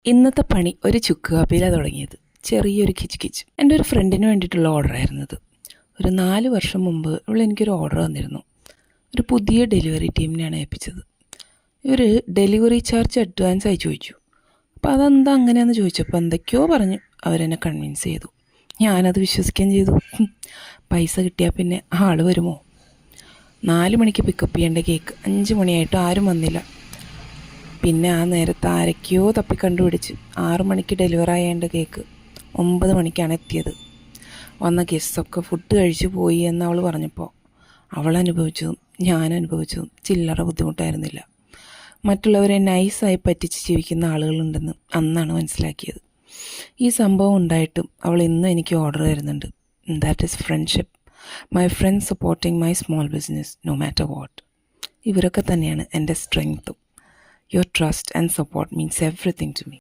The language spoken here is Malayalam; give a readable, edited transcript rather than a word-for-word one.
ഇന്നത്തെ പണി ഒരു ചുക്ക് കാപ്പിയിലാണ് തുടങ്ങിയത്. ചെറിയൊരു കിച്ച്. എൻ്റെ ഒരു ഫ്രണ്ടിന് വേണ്ടിയിട്ടുള്ള ഓർഡറായിരുന്നത്. ഒരു 4 വർഷം മുമ്പ് എനിക്കൊരു ഓർഡർ വന്നിരുന്നു. ഒരു പുതിയ ഡെലിവറി ടീമിനെയാണ് ഏൽപ്പിച്ചത്. ഇവർ ഡെലിവറി ചാർജ് അഡ്വാൻസായി ചോദിച്ചു. അപ്പോൾ അതെന്താ അങ്ങനെയാണെന്ന് ചോദിച്ചപ്പോൾ എന്തൊക്കെയോ പറഞ്ഞു അവരെന്നെ കൺവിൻസ് ചെയ്തു. ഞാനത് വിശ്വസിക്കുകയും ചെയ്തു. പൈസ കിട്ടിയാൽ പിന്നെ ആൾ വരുമോ? 4 മണിക്ക് പിക്കപ്പ് ചെയ്യേണ്ട കേക്ക് 5 മണിയായിട്ടും ആരും വന്നില്ല. പിന്നെ ആ നേരത്ത് ആരൊക്കെയോ തപ്പി കണ്ടുപിടിച്ച് 6 മണിക്ക് ഡെലിവർ ആയേണ്ട കേക്ക് 9 മണിക്കാണ് എത്തിയത്. വന്ന ഗസ്റ്റൊക്കെ ഫുഡ് കഴിച്ചു പോയി എന്ന് അവൾ പറഞ്ഞപ്പോൾ അവൾ അനുഭവിച്ചതും ഞാൻ അനുഭവിച്ചതും ചില്ലറ ബുദ്ധിമുട്ടായിരുന്നില്ല. മറ്റുള്ളവരെ നൈസായി പറ്റിച്ച് ജീവിക്കുന്ന ആളുകളുണ്ടെന്ന് അന്നാണ് മനസ്സിലാക്കിയത്. ഈ സംഭവം ഉണ്ടായിട്ടും അവൾ ഇന്നും എനിക്ക് ഓർഡർ തരുന്നുണ്ട്. That is friendship. My friends supporting my small business no matter what. ഇവരൊക്കെ തന്നെയാണ് എൻ്റെ സ്ട്രെങ്ത്തും. Your trust and support means everything to me.